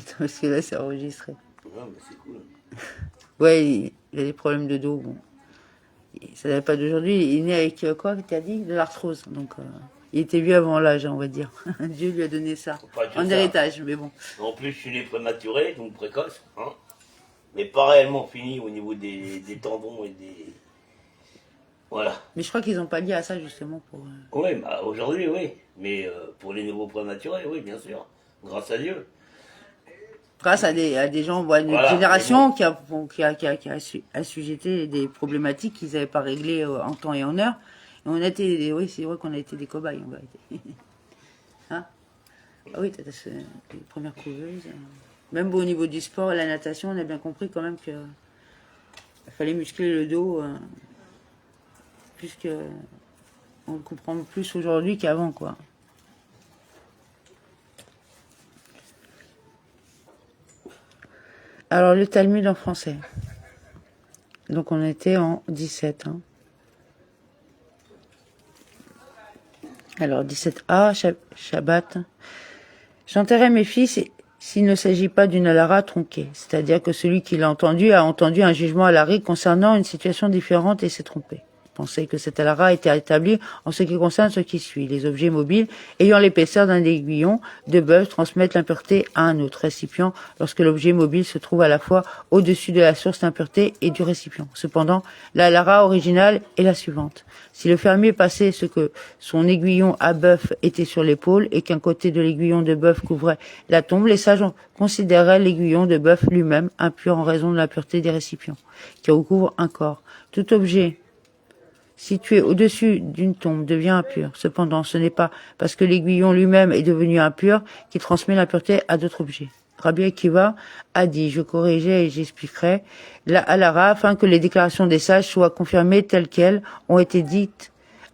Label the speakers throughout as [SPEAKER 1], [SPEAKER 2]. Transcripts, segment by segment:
[SPEAKER 1] Attends, parce que là, c'est enregistré.
[SPEAKER 2] Ouais, mais c'est cool.
[SPEAKER 1] Ouais, il a des problèmes de dos. Bon. Ça n'est pas d'aujourd'hui. Il est né avec quoi, tu as dit? De l'arthrose. Donc, il était vieux avant l'âge, on va dire. Dieu lui a donné ça. En héritage, mais bon.
[SPEAKER 2] En plus, je suis né prématuré, donc précoce. Hein, mais pas réellement fini au niveau des tendons et des. Voilà.
[SPEAKER 1] Mais je crois qu'ils n'ont pas lié à ça, justement, pour.
[SPEAKER 2] Oui, bah, aujourd'hui, oui. Mais pour les nouveaux prématurés, oui, bien sûr. Grâce à Dieu.
[SPEAKER 1] Grâce à des gens, une
[SPEAKER 2] Voilà,
[SPEAKER 1] génération qui a assujetté des problématiques qu'ils n'avaient pas réglées en temps et en heure. Et on a été, oui, c'est vrai qu'on a été des cobayes, en vérité. Hein? Ah oui, t'as les premières couveuses. Même au niveau du sport, la natation, on a bien compris quand même qu'il fallait muscler le dos, puisque on le comprend plus aujourd'hui qu'avant, quoi. Alors, le Talmud en français. Donc, on était en 17. Hein. Alors, 17a, Shabbat. J'enterrai mes fils s'il ne s'agit pas d'une alara tronquée. C'est-à-dire que celui qui l'a entendu a entendu un jugement à l'arrêt concernant une situation différente et s'est trompé. Pensez que cette alara a été établie en ce qui concerne ce qui suit. Les objets mobiles ayant l'épaisseur d'un aiguillon de bœuf transmettent l'impureté à un autre récipient lorsque l'objet mobile se trouve à la fois au-dessus de la source d'impureté et du récipient. Cependant, la alara originale est la suivante. Si le fermier passait ce que son aiguillon à bœuf était sur l'épaule et qu'un côté de l'aiguillon de bœuf couvrait la tombe, les sages considéraient l'aiguillon de bœuf lui-même impur en raison de l'impureté des récipients qui recouvrent un corps. Tout objet situé au-dessus d'une tombe devient impur. Cependant, ce n'est pas parce que l'aiguillon lui-même est devenu impur qu'il transmet l'impureté à d'autres objets. Rabbi Akiva a dit, je corrigerai et j'expliquerai la halara afin que les déclarations des sages soient confirmées telles qu'elles ont été dites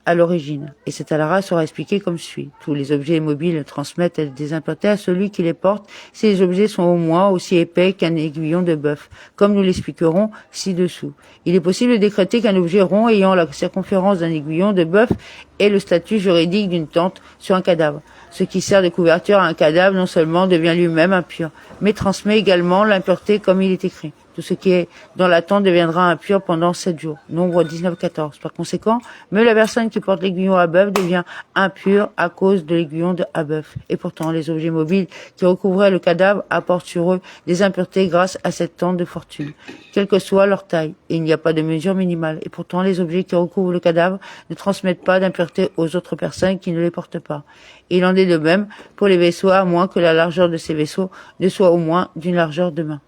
[SPEAKER 1] à l'origine. Et cette halara sera expliquée comme suit. Tous les objets mobiles transmettent des impuretés à celui qui les porte si les objets sont au moins aussi épais qu'un aiguillon de bœuf, comme nous l'expliquerons ci-dessous. Il est possible de décréter qu'un objet rond ayant la circonférence d'un aiguillon de bœuf ait le statut juridique d'une tente sur un cadavre. Ce qui sert de couverture à un cadavre non seulement devient lui-même impur, mais transmet également l'impureté comme il est écrit. Tout ce qui est dans la tente deviendra impur pendant 7 jours. Nombre 19-14. Par conséquent, même la personne qui porte l'aiguillon à bœuf devient impure à cause de l'aiguillon à bœuf. Et pourtant, les objets mobiles qui recouvraient le cadavre apportent sur eux des impuretés grâce à cette tente de fortune, quelle que soit leur taille. Et il n'y a pas de mesure minimale. Et pourtant, les objets qui recouvrent le cadavre ne transmettent pas d'impureté aux autres personnes qui ne les portent pas. Et il en est de même pour les vaisseaux, à moins que la largeur de ces vaisseaux ne soit au moins d'une largeur de main.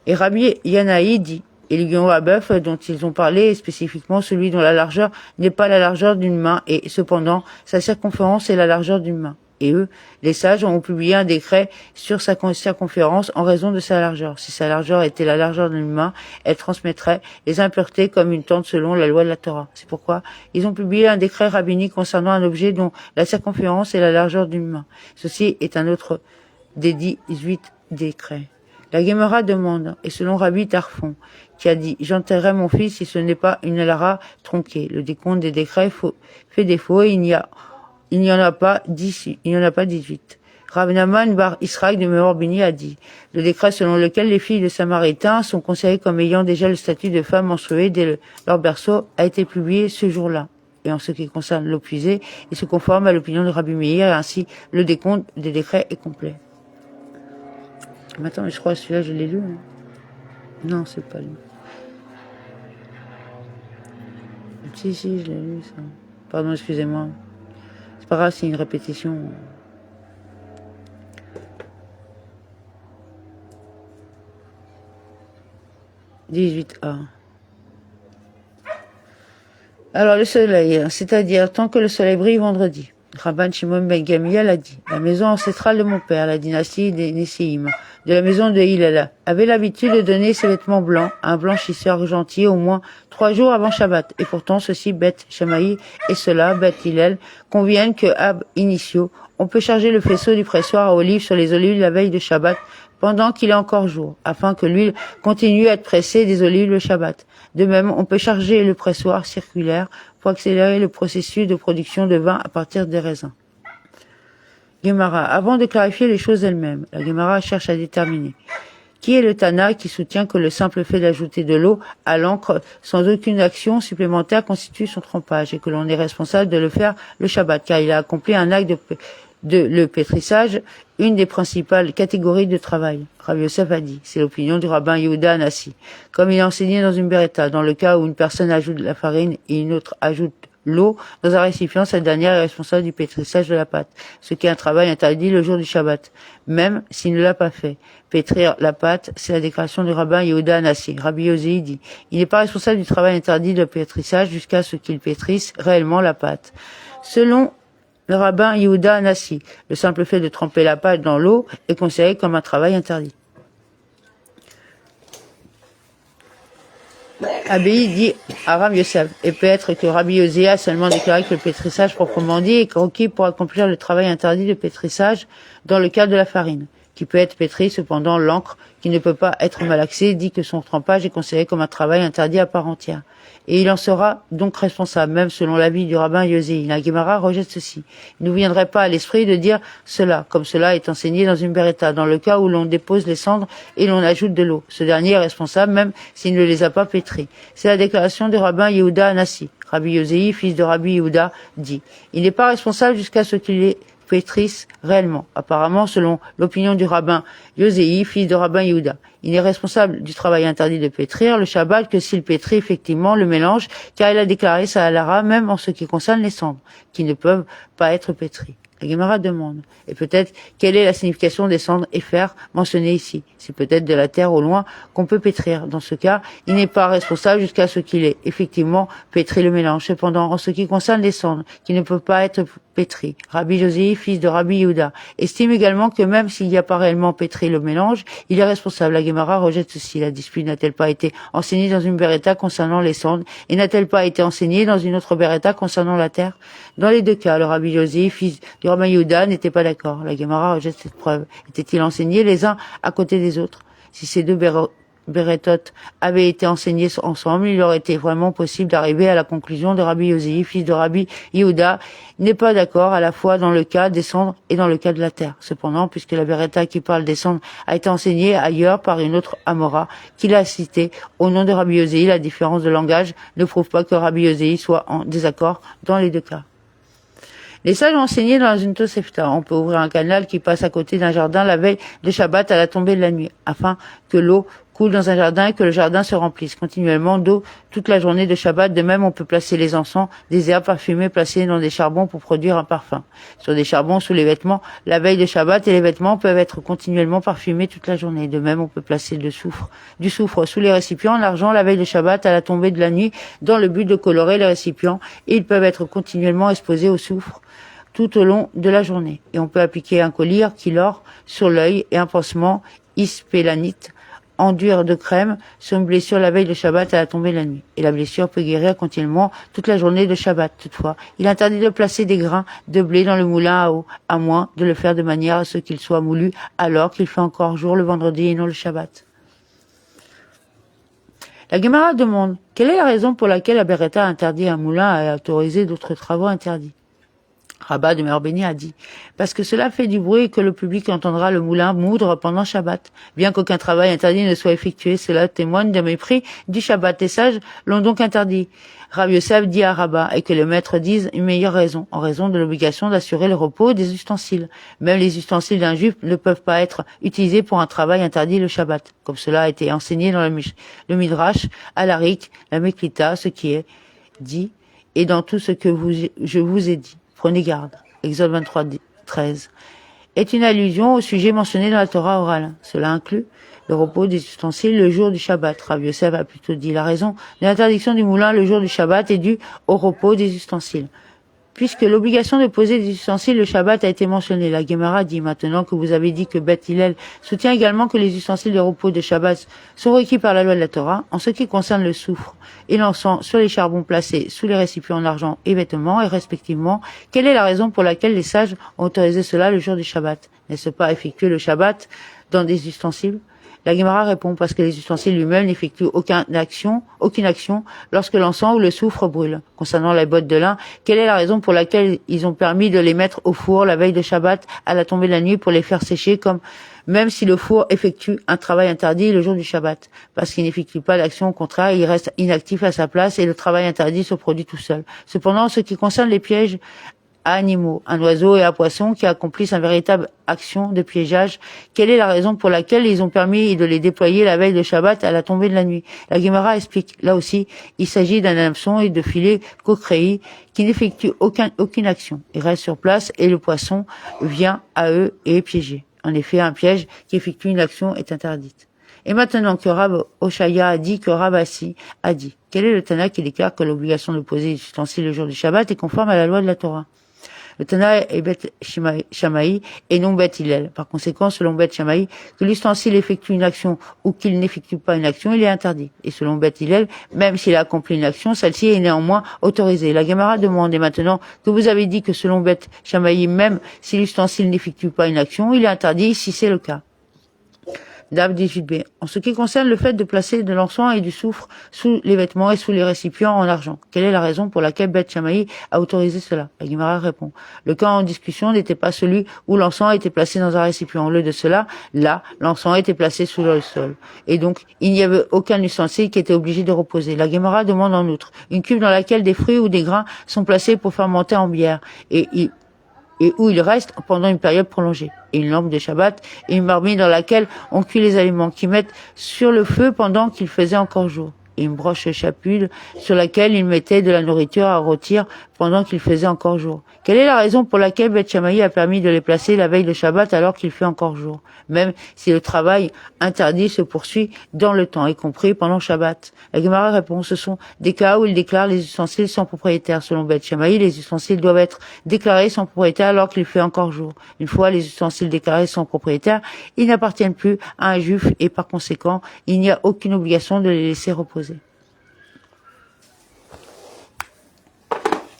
[SPEAKER 1] Et Rabbi Yanaï dit, et l'aiguillon à bœuf dont ils ont parlé est spécifiquement celui dont la largeur n'est pas la largeur d'une main, et cependant sa circonférence est la largeur d'une main. Et eux, les sages, ont publié un décret sur sa circonférence en raison de sa largeur. Si sa largeur était la largeur d'une main, elle transmettrait les impuretés comme une tente selon la loi de la Torah. C'est pourquoi ils ont publié un décret rabbinique concernant un objet dont la circonférence est la largeur d'une main. Ceci est un autre des 18 décrets. La Gemara demande, et selon Rabbi Tarfon, qui a dit, j'enterrerai mon fils si ce n'est pas une alara tronquée. Le décompte des décrets fait défaut et il n'y en a pas 18. Rav Naman bar Israël de Meorbini a dit, le décret selon lequel les filles de Samaritains sont considérées comme ayant déjà le statut de femmes menstruées dès leur berceau a été publié ce jour-là. Et en ce qui concerne l'eau puisée, il se conforme à l'opinion de Rabbi Meir, et ainsi le décompte des décrets est complet. Mais attends, mais je crois que celui-là, je l'ai lu. Hein. Non, c'est pas lui. Si, je l'ai lu, ça. Pardon, excusez-moi. C'est pas grave, c'est une répétition. 18a. Alors, le soleil, c'est-à-dire tant que le soleil brille vendredi. Rabban Shimon ben Gamliel a dit, la maison ancestrale de mon père, la dynastie des Nesséim, de la maison de Hillel, avait l'habitude de donner ses vêtements blancs à un blanchisseur gentil au moins 3 jours avant Shabbat. Et pourtant, ceci, Beth Shamaï, et cela, Beth Hillel, conviennent que, ab initio, on peut charger le faisceau du pressoir à olives sur les olives la veille de Shabbat, pendant qu'il est encore jour, afin que l'huile continue à être pressée des olives le Shabbat. De même, on peut charger le pressoir circulaire pour accélérer le processus de production de vin à partir des raisins. Gemara, avant de clarifier les choses elles-mêmes, la Gemara cherche à déterminer qui est le Tana qui soutient que le simple fait d'ajouter de l'eau à l'encre sans aucune action supplémentaire constitue son trempage et que l'on est responsable de le faire le Shabbat car il a accompli un acte de le pétrissage, une des principales catégories de travail. Rabbi Yosef a dit, c'est l'opinion du rabbin Yehuda Anassi. Comme il a enseigné dans une beretta, dans le cas où une personne ajoute de la farine et une autre ajoute l'eau dans un récipient, cette dernière est responsable du pétrissage de la pâte, ce qui est un travail interdit le jour du Shabbat, même s'il ne l'a pas fait. Pétrir la pâte, c'est la déclaration du rabbin Yehuda Anassi. Rabbi Yosei dit, il n'est pas responsable du travail interdit de pétrissage jusqu'à ce qu'il pétrisse réellement la pâte. Selon le rabbin Yehuda Anassi, le simple fait de tremper la pâte dans l'eau est considéré comme un travail interdit. Abéi dit à Rabbi Yosef, et peut être que Rabbi Yosei a seulement déclaré que le pétrissage proprement dit est requis pour accomplir le travail interdit de pétrissage dans le cas de la farine, qui peut être pétrie. Cependant, l'encre, qui ne peut pas être malaxée, dit que son trempage est considéré comme un travail interdit à part entière. Et il en sera donc responsable, même selon l'avis du rabbin Yosei. La Gemara rejette ceci. Il ne nous viendrait pas à l'esprit de dire cela, comme cela est enseigné dans une beretta, dans le cas où l'on dépose les cendres et l'on ajoute de l'eau. Ce dernier est responsable, même s'il ne les a pas pétries. C'est la déclaration du rabbin Yehuda Anassi. Rabbi Yosei, fils de Rabbi Yehuda, dit, il n'est pas responsable jusqu'à ce qu'il ait pétrisse réellement. Apparemment, selon l'opinion du rabbin Yosei, fils de rabbin Yehuda, il n'est responsable du travail interdit de pétrir le Shabbat que s'il pétrit effectivement le mélange, car il a déclaré sa halara même en ce qui concerne les cendres, qui ne peuvent pas être pétries. La Gemara demande, et peut-être quelle est la signification des cendres et fer mentionnées ici. C'est peut-être de la terre au loin qu'on peut pétrir. Dans ce cas, il n'est pas responsable jusqu'à ce qu'il ait effectivement pétri le mélange. Cependant, en ce qui concerne les cendres, qui ne peuvent pas être pétries, Rabbi Yosei, fils de Rabbi Yehuda, estime également que même s'il n'y a pas réellement pétri le mélange, il est responsable. La Gemara rejette ceci. La dispute n'a-t-elle pas été enseignée dans une beretta concernant les cendres et n'a-t-elle pas été enseignée dans une autre beretta concernant la terre? Dans les deux cas, le Rabbi Yosei, fils du rabbin Yehuda, n'était pas d'accord. La Gemara rejette cette preuve. Étaient-ils enseignés les uns à côté des autres? Si ces deux Beretot avaient été enseignés ensemble, il aurait été vraiment possible d'arriver à la conclusion de Rabbi Yosei, fils de Rabbi Yehuda, n'est pas d'accord à la fois dans le cas des cendres et dans le cas de la terre. Cependant, puisque la Beretta qui parle des cendres a été enseignée ailleurs par une autre Amora, qu'il a citée au nom de Rabbi Yosei, la différence de langage ne prouve pas que Rabbi Yosei soit en désaccord dans les deux cas. Les sages ont enseigné dans une Tosefta, on peut ouvrir un canal qui passe à côté d'un jardin la veille de Shabbat à la tombée de la nuit, afin que l'eau coule dans un jardin et que le jardin se remplisse continuellement d'eau toute la journée de Shabbat. De même, on peut placer les encens, des herbes parfumées placées dans des charbons pour produire un parfum. Sur des charbons sous les vêtements, la veille de Shabbat, et les vêtements peuvent être continuellement parfumés toute la journée. De même, on peut placer du soufre sous les récipients, l'argent la veille de Shabbat à la tombée de la nuit dans le but de colorer les récipients, et ils peuvent être continuellement exposés au soufre tout au long de la journée. Et on peut appliquer un collier kilor sur l'œil et un pansement ispélanite enduire de crème sur une blessure la veille de Shabbat à la tombée de la nuit. Et la blessure peut guérir continuellement toute la journée de Shabbat. Toutefois, il est interdit de placer des grains de blé dans le moulin à eau, à moins de le faire de manière à ce qu'il soit moulu alors qu'il fait encore jour le vendredi et non le Shabbat. La Gemara demande, quelle est la raison pour laquelle la Beretta a interdit un moulin et a autorisé d'autres travaux interdits? Rabat de Merbeni a dit, parce que cela fait du bruit et que le public entendra le moulin moudre pendant Shabbat. Bien qu'aucun travail interdit ne soit effectué, cela témoigne d'un mépris du Shabbat. Les sages l'ont donc interdit. Rabbi Yosef dit à Rabat, et que le maître dise une meilleure raison, en raison de l'obligation d'assurer le repos des ustensiles. Même les ustensiles d'un juif ne peuvent pas être utilisés pour un travail interdit le Shabbat, comme cela a été enseigné dans le Midrash, à l'Arik, la Meklita, ce qui est dit, et dans tout ce que je vous ai dit. Prenez garde. Exode 23, 13. Est une allusion au sujet mentionné dans la Torah orale. Cela inclut le repos des ustensiles le jour du Shabbat. Rabbi Yosef a plutôt dit la raison de l'interdiction du moulin le jour du Shabbat est due au repos des ustensiles. Puisque l'obligation de poser des ustensiles le Shabbat a été mentionnée, la Gemara dit maintenant que vous avez dit que Beth Hillel soutient également que les ustensiles de repos de Shabbat sont requis par la loi de la Torah, en ce qui concerne le soufre et l'encens sur les charbons placés sous les récipients en argent et vêtements, et respectivement, quelle est la raison pour laquelle les sages ont autorisé cela le jour du Shabbat? N'est-ce pas effectuer le Shabbat dans des ustensiles? La Guémara répond parce que les ustensiles lui-même n'effectuent aucune action lorsque l'encens ou le soufre brûle. Concernant les bottes de lin, quelle est la raison pour laquelle ils ont permis de les mettre au four la veille de Shabbat à la tombée de la nuit pour les faire sécher comme même si le four effectue un travail interdit le jour du Shabbat? Parce qu'il n'effectue pas l'action, au contraire, il reste inactif à sa place et le travail interdit se produit tout seul. Cependant, en ce qui concerne les pièges à animaux, un oiseau et un poisson qui accomplissent une véritable action de piégeage, quelle est la raison pour laquelle ils ont permis de les déployer la veille de Shabbat à la tombée de la nuit? La Guémara explique, là aussi, il s'agit d'un hameçon et de filet coquereille qui n'effectue aucune action. Ils restent sur place et le poisson vient à eux et est piégé. En effet, un piège qui effectue une action est interdite. Et maintenant que Rab Oshaya a dit que Rab Assi a dit, quel est le Tana qui déclare que l'obligation de poser les ustensiles le jour du Shabbat est conforme à la loi de la Torah? Le Tana est Beth Shammai et non Beth Hillel. Par conséquent, selon Beth Shammai, que l'ustensile effectue une action ou qu'il n'effectue pas une action, il est interdit. Et selon Beth Hillel, même s'il a accompli une action, celle-ci est néanmoins autorisée. La Gemara demande maintenant que vous avez dit que selon Beth Shammai, même si l'ustensile n'effectue pas une action, il est interdit si c'est le cas. Dab 18b. En ce qui concerne le fait de placer de l'encens et du soufre sous les vêtements et sous les récipients en argent, quelle est la raison pour laquelle Beth Shammai a autorisé cela? La Guémara répond. Le cas en discussion n'était pas celui où l'encens était placé dans un récipient. Au lieu de cela, là, l'encens était placé sous le sol. Et donc, il n'y avait aucun ustensile qui était obligé de reposer. La Guémara demande en outre une cuve dans laquelle des fruits ou des grains sont placés pour fermenter en bière et où il reste pendant une période prolongée. Et une lampe de Shabbat et une marmite dans laquelle on cuit les aliments, qui mettent sur le feu pendant qu'il faisait encore jour. Et une broche chapule sur laquelle il mettait de la nourriture à rôtir pendant qu'il faisait encore jour. Quelle est la raison pour laquelle Beth Shammai a permis de les placer la veille de Shabbat alors qu'il fait encore jour, même si le travail interdit se poursuit dans le temps, y compris pendant Shabbat? La Gemara répond, ce sont des cas où il déclare les ustensiles sans propriétaire. Selon Beth Shammai, les ustensiles doivent être déclarés sans propriétaire alors qu'il fait encore jour. Une fois les ustensiles déclarés sans propriétaire, ils n'appartiennent plus à un juif et par conséquent, il n'y a aucune obligation de les laisser reposer.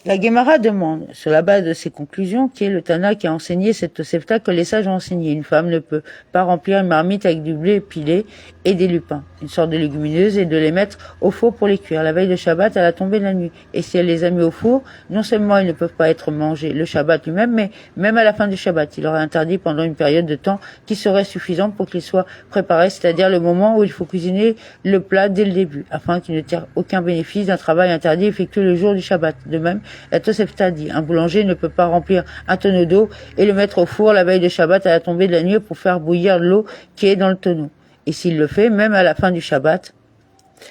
[SPEAKER 1] La Gemara demande, sur la base de ces conclusions, qui est le Tana qui a enseigné cette Tosefta que les sages ont enseigné. Une femme ne peut pas remplir une marmite avec du blé pilé et des lupins, une sorte de légumineuse, et de les mettre au four pour les cuire, la veille de Shabbat à la tombée de la nuit. Et si elle les a mis au four, non seulement ils ne peuvent pas être mangés le Shabbat lui-même, mais même à la fin du Shabbat, il leur est interdit pendant une période de temps qui serait suffisante pour qu'ils soient préparés, c'est-à-dire le moment où il faut cuisiner le plat dès le début, afin qu'il ne tire aucun bénéfice d'un travail interdit effectué le jour du Shabbat. De même, la Tosefta dit, un boulanger ne peut pas remplir un tonneau d'eau et le mettre au four la veille de Shabbat à la tombée de la nuit pour faire bouillir l'eau qui est dans le tonneau. Et s'il le fait, même à la fin du Shabbat,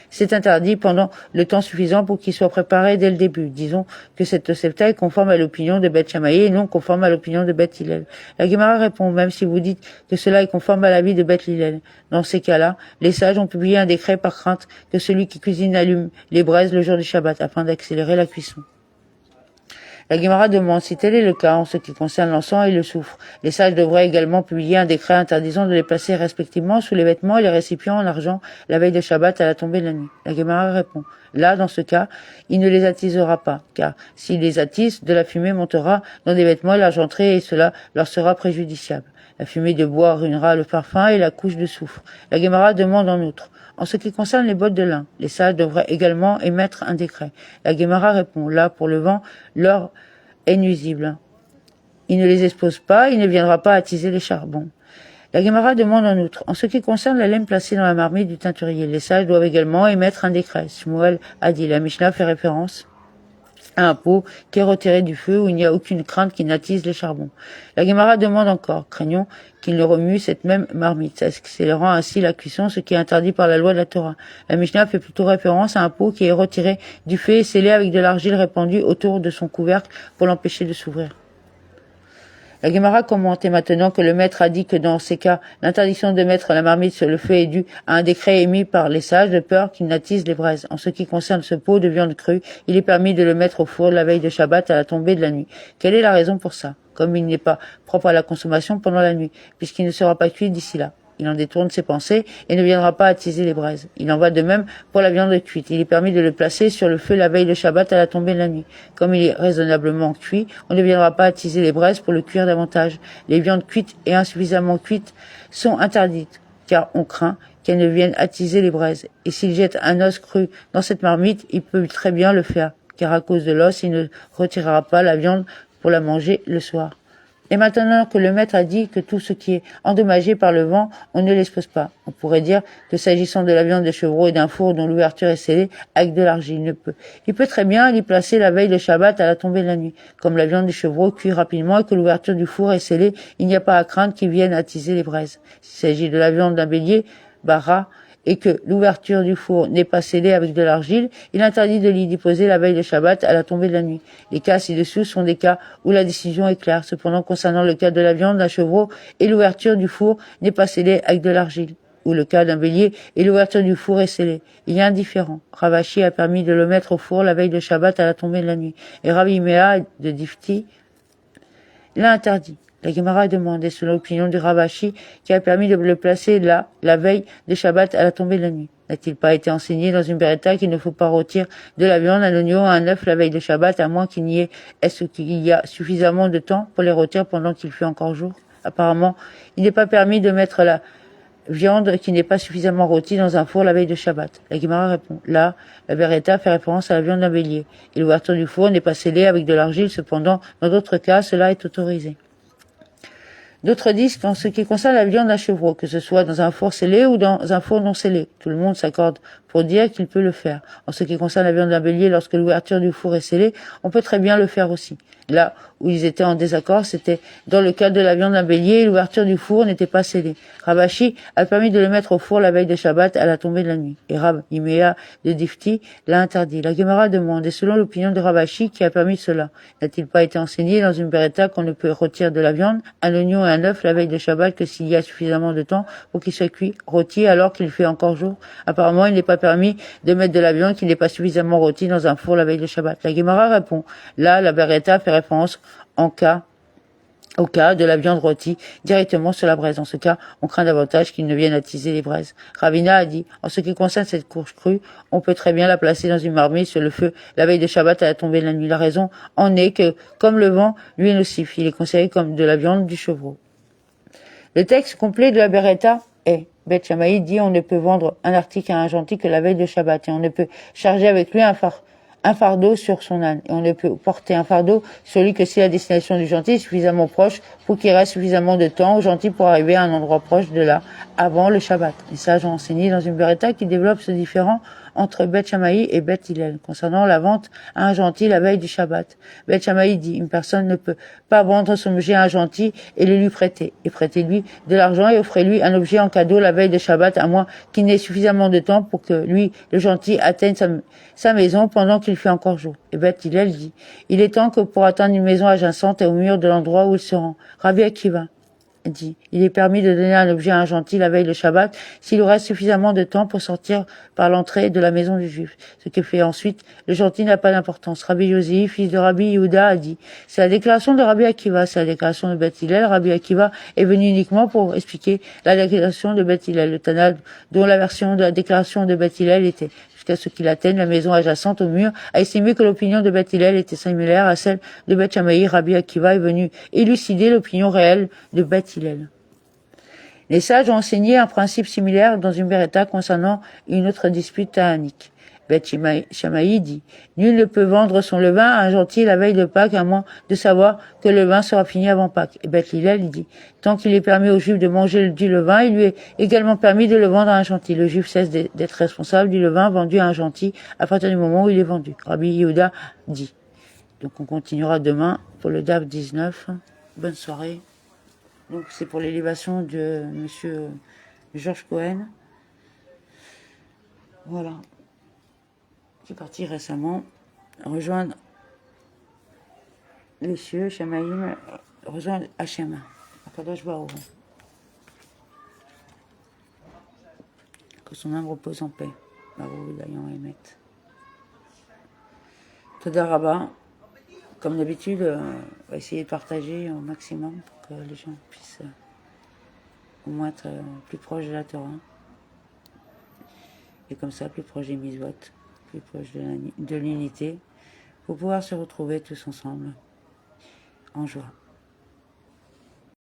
[SPEAKER 1] c'est interdit pendant le temps suffisant pour qu'il soit préparé dès le début. Disons que cette Tosefta est conforme à l'opinion de Beth Shammai et non conforme à l'opinion de Beth Hillel. La Gemara répond, même si vous dites que cela est conforme à l'avis de Beth Hillel. Dans ces cas-là, les sages ont publié un décret par crainte que celui qui cuisine allume les braises le jour du Shabbat afin d'accélérer la cuisson. La Guémara demande si tel est le cas en ce qui concerne l'encens et le soufre. Les sages devraient également publier un décret interdisant de les placer respectivement sous les vêtements et les récipients en argent la veille de Shabbat à la tombée de la nuit. La Guémara répond. Là, dans ce cas, il ne les attisera pas, car s'il les attise, de la fumée montera dans des vêtements et l'argenterie et cela leur sera préjudiciable. La fumée de bois ruinera le parfum et la couche de soufre. La Guémara demande en outre. En ce qui concerne les bottes de lin, les sages devraient également émettre un décret. La Guémara répond, là, pour le vent, l'or est nuisible. Il ne les expose pas, il ne viendra pas attiser les charbons. La Guémara demande en outre, en ce qui concerne la laine placée dans la marmite du teinturier, les sages doivent également émettre un décret. Shmuel a dit, la Mishnah fait référence à un pot qui est retiré du feu où il n'y a aucune crainte qu'il n'attise les charbons. La Guémara demande encore, craignons qu'il ne remue cette même marmite, accélérant ainsi la cuisson, ce qui est interdit par la loi de la Torah. La Mishnah fait plutôt référence à un pot qui est retiré du feu et scellé avec de l'argile répandue autour de son couvercle pour l'empêcher de s'ouvrir. La Guémara commentait maintenant que le maître a dit que dans ces cas, l'interdiction de mettre la marmite sur le feu est due à un décret émis par les sages de peur qu'il n'attise les braises. En ce qui concerne ce pot de viande crue, il est permis de le mettre au four la veille de Shabbat à la tombée de la nuit. Quelle est la raison pour ça? Comme il n'est pas propre à la consommation pendant la nuit, puisqu'il ne sera pas cuit d'ici là. Il en détourne ses pensées et ne viendra pas attiser les braises. Il en va de même pour la viande cuite. Il est permis de le placer sur le feu la veille de Shabbat à la tombée de la nuit. Comme il est raisonnablement cuit, on ne viendra pas attiser les braises pour le cuire davantage. Les viandes cuites et insuffisamment cuites sont interdites. car on craint qu'elle ne vienne attiser les braises. Et s'il jette un os cru dans cette marmite, il peut très bien le faire, car à cause de l'os, il ne retirera pas la viande pour la manger le soir. Et maintenant que le maître a dit que tout ce qui est endommagé par le vent, on ne l'expose pas. On pourrait dire que s'agissant de la viande de chevreau et d'un four dont l'ouverture est scellée avec de l'argile, il peut très bien l'y placer la veille de Shabbat à la tombée de la nuit. Comme la viande du chevreau cuit rapidement et que l'ouverture du four est scellée, il n'y a pas à craindre qu'il vienne attiser les braises. S'il s'agit de la viande d'un bélier, bara, et que l'ouverture du four n'est pas scellée avec de l'argile, il interdit de l'y déposer la veille de Shabbat à la tombée de la nuit. Les cas ci-dessous sont des cas où la décision est claire. Cependant, concernant le cas de la viande d'un chevreau et l'ouverture du four n'est pas scellée avec de l'argile, ou le cas d'un bélier et l'ouverture du four est scellée, il y a un différent. Ravashi a permis de le mettre au four la veille de Shabbat à la tombée de la nuit, et Rabbi Meah de Difti l'a interdit. La Gemara demandait, selon l'opinion du Ravashi, qui a permis de le placer là, la veille de Shabbat à la tombée de la nuit. N'a-t-il pas été enseigné dans une beretta qu'il ne faut pas rôtir de la viande, un oignon, un œuf la veille de Shabbat, à moins qu'il n'y ait, est-ce qu'il y a suffisamment de temps pour les rôtir pendant qu'il fait encore jour? Apparemment, il n'est pas permis de mettre la viande qui n'est pas suffisamment rôtie dans un four la veille de Shabbat. La Gemara répond, là, la beretta fait référence à la viande d'un bélier. Et l'ouverture du four n'est pas scellée avec de l'argile, cependant, dans d'autres cas, cela est autorisé. D'autres disent qu'en ce qui concerne la viande d'un chevreau, que ce soit dans un four scellé ou dans un four non scellé, tout le monde s'accorde pour dire qu'il peut le faire. En ce qui concerne la viande d'un bélier, lorsque l'ouverture du four est scellée, on peut très bien le faire aussi. Là où ils étaient en désaccord, c'était dans le cas de la viande d'un bélier, l'ouverture du four n'était pas scellée. Ravashi a permis de le mettre au four la veille de Shabbat à la tombée de la nuit. Et Rab Iméa de Difti l'a interdit. La Gemara demande, et selon l'opinion de Ravashi, qui a permis cela, n'a-t-il pas été enseigné dans une beretta qu'on ne peut rôtir de la viande, un oignon et un œuf la veille de Shabbat que s'il y a suffisamment de temps pour qu'il soit cuit, rôti alors qu'il fait encore jour? Apparemment, il n'est pas permis de mettre de la viande qui n'est pas suffisamment rôtie dans un four la veille de Shabbat. La Gemara répond, là, la beretta fait référence au cas de la viande rôtie directement sur la braise. En ce cas, on craint davantage qu'il ne vienne attiser les braises. Ravina a dit, en ce qui concerne cette courge crue, on peut très bien la placer dans une marmite sur le feu la veille de Shabbat à la tombée de la nuit. La raison en est que, comme le vent, lui est nocif, il est considéré comme de la viande du chevreau. Le texte complet de la beretta est, Beth Shammai dit, on ne peut vendre un article à un gentil que la veille de Shabbat, et on ne peut charger avec lui un fardeau sur son âne, et on ne peut porter un fardeau sur lui que si la destination du gentil est suffisamment proche pour qu'il reste suffisamment de temps au gentil pour arriver à un endroit proche de là, avant le Shabbat. Les sages ont enseigné dans une beretta qui développe ce différend entre Beth Shammai et Beth Hillel, concernant la vente à un gentil la veille du Shabbat. Beth Shammai dit, une personne ne peut pas vendre son objet à un gentil et le lui prêter, et prêtez-lui de l'argent et offrez-lui un objet en cadeau la veille de Shabbat, à moins qu'il n'ait suffisamment de temps pour que lui, le gentil, atteigne sa maison pendant qu'il fait encore jour. Et Beth Hillel dit, il est temps que pour atteindre une maison adjacente et au mur de l'endroit où il se rend. Rabbi Akiva dit, il est permis de donner un objet à un gentil la veille de Shabbat s'il lui reste suffisamment de temps pour sortir par l'entrée de la maison du juif. Ce que fait ensuite le gentil n'a pas d'importance. Rabbi Yosi, fils de Rabbi Yehuda, a dit, c'est la déclaration de Rabbi Akiva, c'est la déclaration de Beth Hillel. Rabbi Akiva est venu uniquement pour expliquer la déclaration de Beth Hillel. Le Tana, dont la version de la déclaration de Beth Hillel était jusqu'à ce qu'il atteigne la maison adjacente au mur, a estimé que l'opinion de Beth Hillel était similaire à celle de Beth Shammai. Rabbi Akiva est venu élucider l'opinion réelle de Beth Hillel. Les sages ont enseigné un principe similaire dans une beretta concernant une autre dispute tahanique. Beth Shammai dit, nul ne peut vendre son levain à un gentil la veille de Pâques à moins de savoir que le levain sera fini avant Pâques. Et Beth Hillel dit, tant qu'il est permis aux juifs de manger du levain, il lui est également permis de le vendre à un gentil. Le juif cesse d'être responsable du levain vendu à un gentil à partir du moment où il est vendu. Rabbi Yehuda dit. Donc on continuera demain pour le DAF 19. Bonne soirée. Donc c'est pour l'élévation de monsieur Georges Cohen. Voilà. Qui est parti récemment rejoindre les cieux, Shamaïm, rejoindre Hachem, Akadosh Baruch. Que son âme repose en paix. Baruch Dayan Emet. Toda Rabba. Comme d'habitude, on va essayer de partager au maximum pour que les gens puissent au moins être plus proches de la Torah. Et comme ça, plus proches des mitzvot, plus proches de l'unité, pour pouvoir se retrouver tous ensemble en joie.